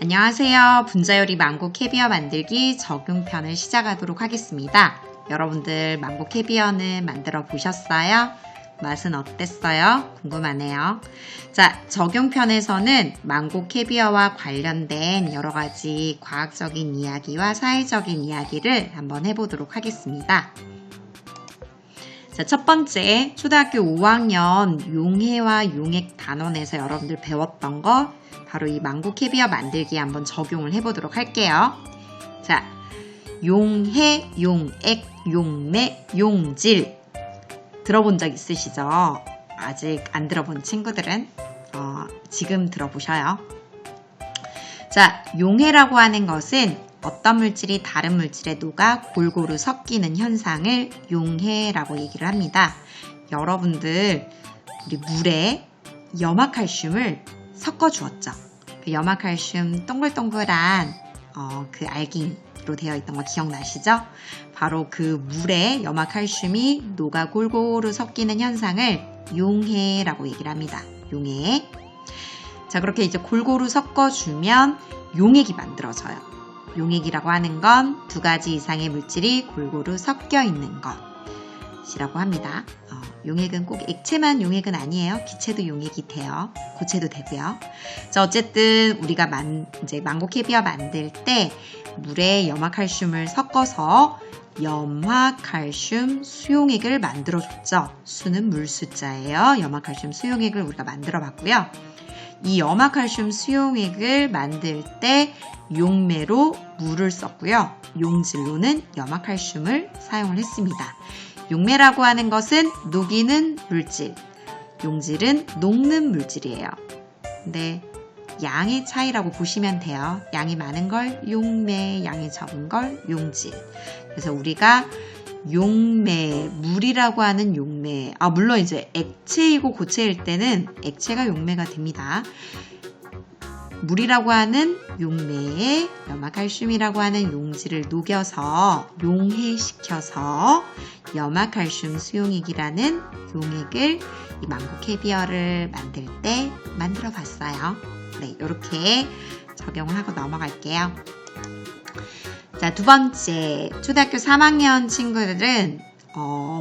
안녕하세요. 분자요리 망고 캐비어 만들기 적용편을 시작하도록 하겠습니다. 여러분들 망고 캐비어는 만들어 보셨어요? 맛은 어땠어요? 궁금하네요. 자, 적용편에서는 망고 캐비어와 관련된 여러 가지 과학적인 이야기와 사회적인 이야기를 한번 해보도록 하겠습니다. 자, 첫 번째, 초등학교 5학년 용해와 용액 단원에서 여러분들 배웠던 거 바로 이 망고 캐비어 만들기에 한번 적용을 해보도록 할게요. 자, 용해, 용액, 용매, 용질 들어본 적 있으시죠? 아직 안 들어본 친구들은 지금 들어보셔요. 자, 용해라고 하는 것은 어떤 물질이 다른 물질에 녹아 골고루 섞이는 현상을 용해라고 얘기를 합니다. 여러분들 우리 물에 염화칼슘을 섞어 주었죠. 그 염화칼슘 동글동글한 그 알갱이로 되어 있던 거 기억나시죠? 바로 그 물에 염화칼슘이 녹아 골고루 섞이는 현상을 용해라고 얘기를 합니다. 용해. 자, 그렇게 이제 골고루 섞어주면 용액이 만들어져요. 용액이라고 하는 건 두 가지 이상의 물질이 골고루 섞여 있는 것이라고 합니다. 용액은 꼭 액체만 용액은 아니에요. 기체도 용액이 돼요. 고체도 되고요. 자, 어쨌든 우리가 이제 망고 캐비어 만들 때 물에 염화칼슘을 섞어서 염화칼슘 수용액을 만들어줬죠. 수는 물 숫자예요. 염화칼슘 수용액을 우리가 만들어 봤고요. 이 염화칼슘 수용액을 만들 때 용매로 물을 썼고요. 용질로는 염화칼슘을 사용을 했습니다. 용매라고 하는 것은 녹이는 물질, 용질은 녹는 물질이에요. 근데 양의 차이라고 보시면 돼요. 양이 많은 걸 용매, 양이 적은 걸 용질. 그래서 우리가 용매, 물이라고 하는 용매, 물론 이제 액체이고 고체일 때는 액체가 용매가 됩니다. 물이라고 하는 용매에 염화칼슘이라고 하는 용질을 녹여서 용해시켜서 염화칼슘 수용액이라는 용액을 이 망고 캐비어를 만들 때 만들어 봤어요. 네, 이렇게 적용을 하고 넘어갈게요. 자, 두 번째, 초등학교 3학년 친구들은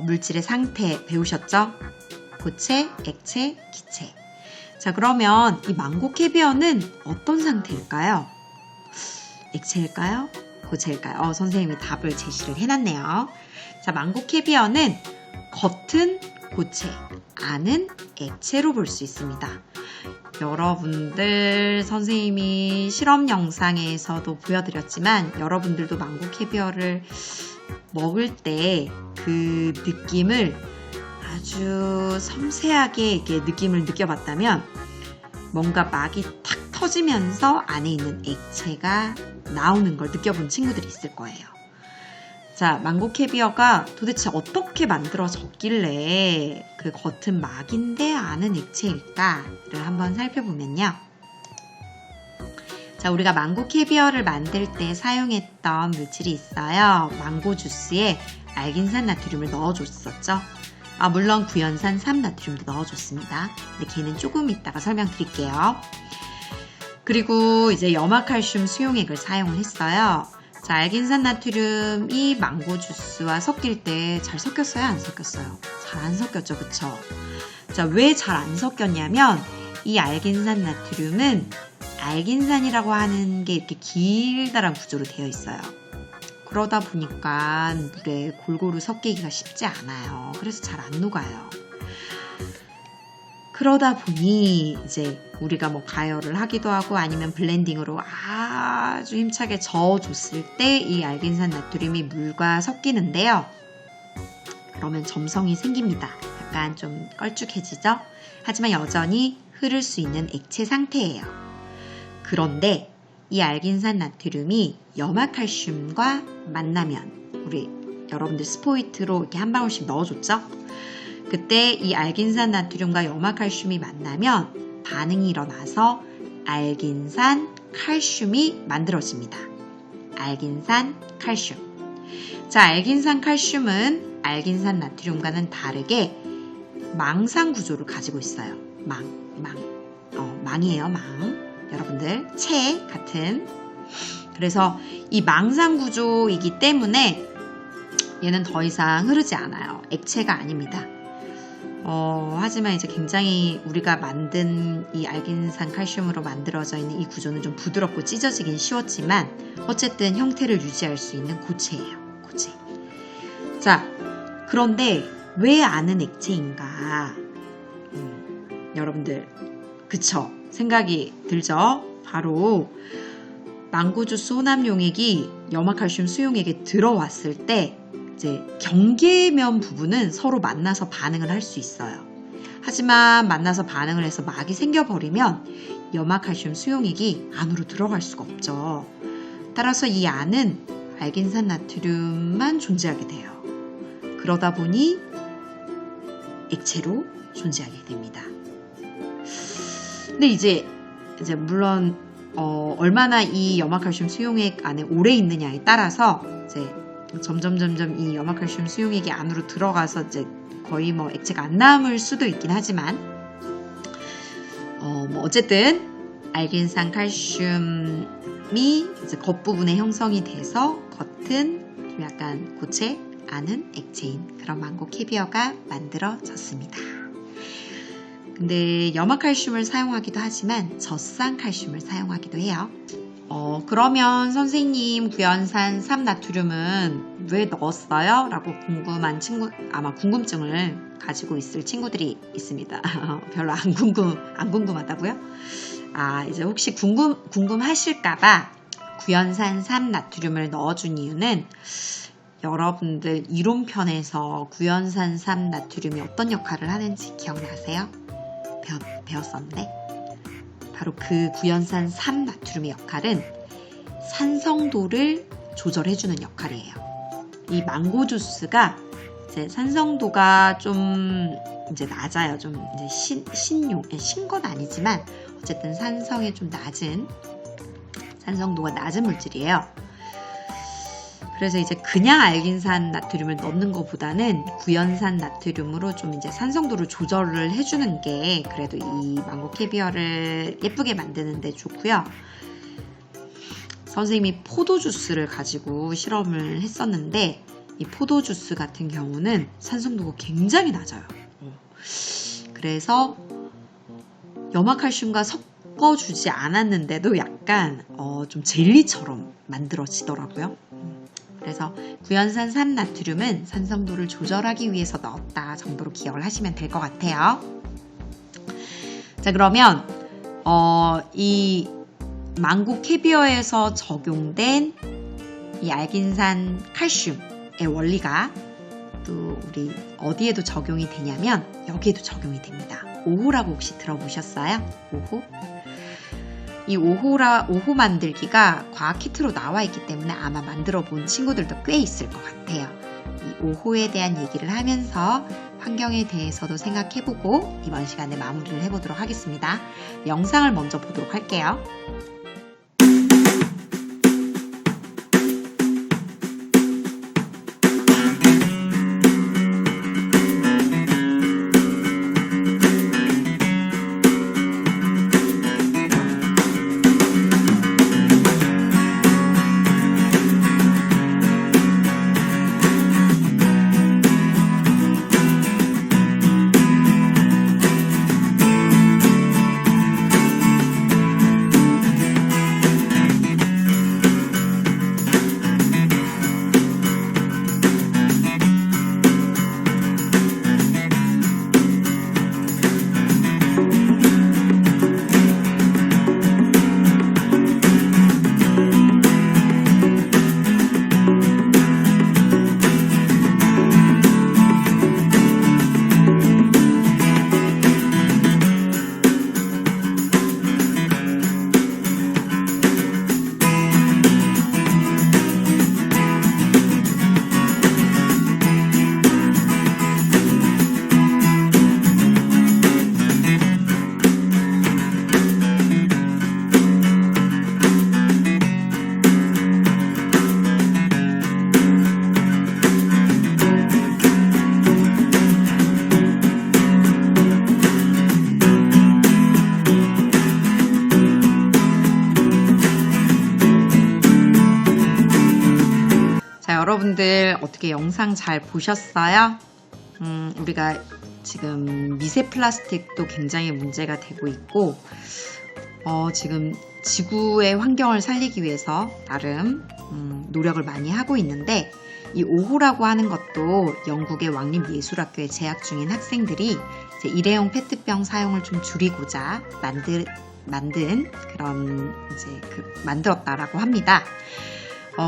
물질의 상태 배우셨죠? 고체, 액체, 기체. 자, 그러면 이 망고 캐비어는 어떤 상태일까요? 액체일까요? 고체일까요? 선생님이 답을 제시를 해놨네요. 자, 망고 캐비어는 겉은 고체, 안은 액체로 볼 수 있습니다. 여러분들 선생님이 실험 영상에서도 보여드렸지만 여러분들도 망고 캐비어를 먹을 때 그 느낌을 아주 섬세하게 이렇게 느낌을 느껴봤다면 뭔가 막이 탁 터지면서 안에 있는 액체가 나오는 걸 느껴본 친구들이 있을 거예요. 자, 망고 캐비어가 도대체 어떻게 만들어졌길래 그 겉은 막인데 안은 액체일까를 한번 살펴보면요. 자, 우리가 망고 캐비어를 만들 때 사용했던 물질이 있어요. 망고 주스에 알긴산 나트륨을 넣어줬었죠. 물론 구연산 3나트륨도 넣어줬습니다. 근데 걔는 조금 이따가 설명드릴게요. 그리고 이제 염화칼슘 수용액을 사용을 했어요. 자, 알긴산 나트륨이 망고 주스와 섞일 때 잘 섞였어요? 안 섞였어요? 잘 안 섞였죠, 그쵸? 자, 왜 잘 안 섞였냐면 이 알긴산 나트륨은 알긴산이라고 하는 게 이렇게 길다란 구조로 되어 있어요. 그러다 보니까 물에 골고루 섞이기가 쉽지 않아요. 그래서 잘 안 녹아요. 그러다 보니 이제 우리가 뭐 가열을 하기도 하고 아니면 블렌딩으로 아주 힘차게 저어줬을 때 이 알긴산 나트륨이 물과 섞이는데요. 그러면 점성이 생깁니다. 약간 좀 걸쭉해지죠? 하지만 여전히 흐를 수 있는 액체 상태예요. 그런데 이 알긴산 나트륨이 염화칼슘과 만나면 우리 여러분들 스포이트로 이렇게 한 방울씩 넣어줬죠? 그때 이 알긴산 나트륨과 염화칼슘이 만나면 반응이 일어나서 알긴산 칼슘이 만들어집니다. 알긴산 칼슘. 자, 알긴산 칼슘은 알긴산 나트륨과는 다르게 망상 구조를 가지고 있어요. 망이에요, 망. 여러분 여러분들 채 같은. 그래서 이 망상 구조이기 때문에 얘는 더 이상 흐르지 않아요. 액체가 아닙니다. 하지만 이제 굉장히 우리가 만든 이 알긴산 칼슘으로 만들어져 있는 이 구조는 좀 부드럽고 찢어지긴 쉬웠지만 어쨌든 형태를 유지할 수 있는 고체예요. 고체. 자, 그런데 왜 아는 액체인가? 여러분들 그쵸? 생각이 들죠? 바로 망고주스 혼합용액이 염화칼슘 수용액에 들어왔을 때 이제 경계면 부분은 서로 만나서 반응을 할 수 있어요. 하지만 만나서 반응을 해서 막이 생겨버리면 염화칼슘 수용액이 안으로 들어갈 수가 없죠. 따라서 이 안은 알긴산 나트륨만 존재하게 돼요. 그러다 보니 액체로 존재하게 됩니다. 근데 이제 물론 얼마나 이 염화칼슘 수용액 안에 오래 있느냐에 따라서 이제 점점 이 염화칼슘 수용액이 안으로 들어가서 이제 거의 뭐 액체가 안 남을 수도 있긴 하지만 어쨌든 알긴산 칼슘이 이제 겉부분에 형성이 돼서 겉은 좀 약간 고체, 안은 액체인 그런 망고 캐비어가 만들어졌습니다. 근데 염화칼슘을 사용하기도 하지만 젖산칼슘을 사용하기도 해요. 그러면 선생님 구연산 3나트륨은 왜 넣었어요? 라고 궁금한 아마 궁금증을 가지고 있을 친구들이 있습니다. 별로 안 궁금하다고요? 이제 혹시 궁금하실까봐 구연산 3나트륨을 넣어준 이유는 여러분들 이론편에서 구연산 3나트륨이 어떤 역할을 하는지 기억나세요? 배웠었는데 바로 그 구연산 3나트륨의 역할은 산성도를 조절해주는 역할이에요. 이 망고 주스가 이제 산성도가 좀 이제 낮아요. 좀 이제 신 건 아니지만 어쨌든 산성이 좀 낮은 산성도가 낮은 물질이에요. 그래서 이제 그냥 알긴산 나트륨을 넣는 것보다는 구연산 나트륨으로 좀 이제 산성도를 조절을 해주는 게 그래도 이 망고 캐비어를 예쁘게 만드는데 좋고요. 선생님이 포도 주스를 가지고 실험을 했었는데 이 포도 주스 같은 경우는 산성도가 굉장히 낮아요. 그래서 염화칼슘과 섞어주지 않았는데도 약간 좀 젤리처럼 만들어지더라고요. 그래서 구연산 3나트륨은 산성도를 조절하기 위해서 넣었다 정도로 기억을 하시면 될 것 같아요. 자, 그러면 이 망고 캐비어에서 적용된 이 알긴산 칼슘의 원리가 또 우리 어디에도 적용이 되냐면 여기에도 적용이 됩니다. 5호라고 혹시 들어보셨어요? 5호? 이 5호 만들기가 과학 키트로 나와 있기 때문에 아마 만들어 본 친구들도 꽤 있을 것 같아요. 이 5호에 대한 얘기를 하면서 환경에 대해서도 생각해보고 이번 시간에 마무리를 해보도록 하겠습니다. 영상을 먼저 보도록 할게요. 여러분들 어떻게 영상 잘 보셨어요? 우리가 지금 미세 플라스틱도 굉장히 문제가 되고 있고 지금 지구의 환경을 살리기 위해서 나름 노력을 많이 하고 있는데 이 5호라고 하는 것도 영국의 왕립예술학교에 재학 중인 학생들이 이제 일회용 페트병 사용을 좀 줄이고자 만들었다라고 합니다.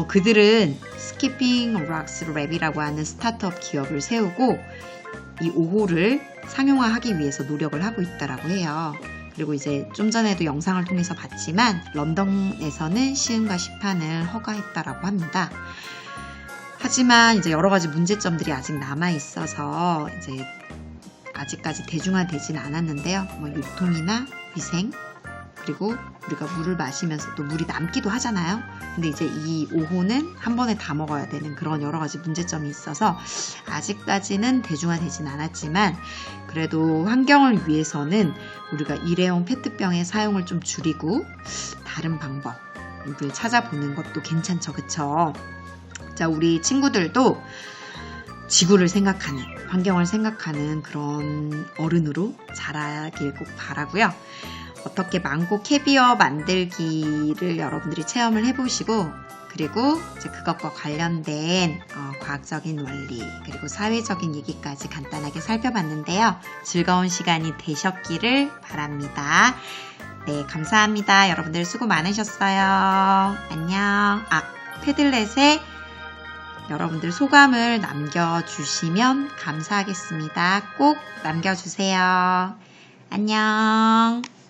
그들은 Skipping Rocks Lab이라고 하는 스타트업 기업을 세우고 이 5호를 상용화하기 위해서 노력을 하고 있다라고 해요. 그리고 이제 좀 전에도 영상을 통해서 봤지만 런던에서는 시음과 시판을 허가했다라고 합니다. 하지만 이제 여러 가지 문제점들이 아직 남아 있어서 이제 아직까지 대중화되진 않았는데요. 유통이나 위생, 그리고 우리가 물을 마시면서 또 물이 남기도 하잖아요. 근데 이제 이 5호는 한 번에 다 먹어야 되는 그런 여러 가지 문제점이 있어서 아직까지는 대중화되진 않았지만 그래도 환경을 위해서는 우리가 일회용 페트병의 사용을 좀 줄이고 다른 방법을 찾아보는 것도 괜찮죠, 그쵸? 자, 우리 친구들도 지구를 생각하는, 환경을 생각하는 그런 어른으로 자라길 꼭 바라고요. 어떻게 망고 캐비어 만들기를 여러분들이 체험을 해보시고 그리고 이제 그것과 관련된 과학적인 원리 그리고 사회적인 얘기까지 간단하게 살펴봤는데요. 즐거운 시간이 되셨기를 바랍니다. 네, 감사합니다. 여러분들 수고 많으셨어요. 안녕. 패들렛에 여러분들 소감을 남겨주시면 감사하겠습니다. 꼭 남겨주세요. 안녕.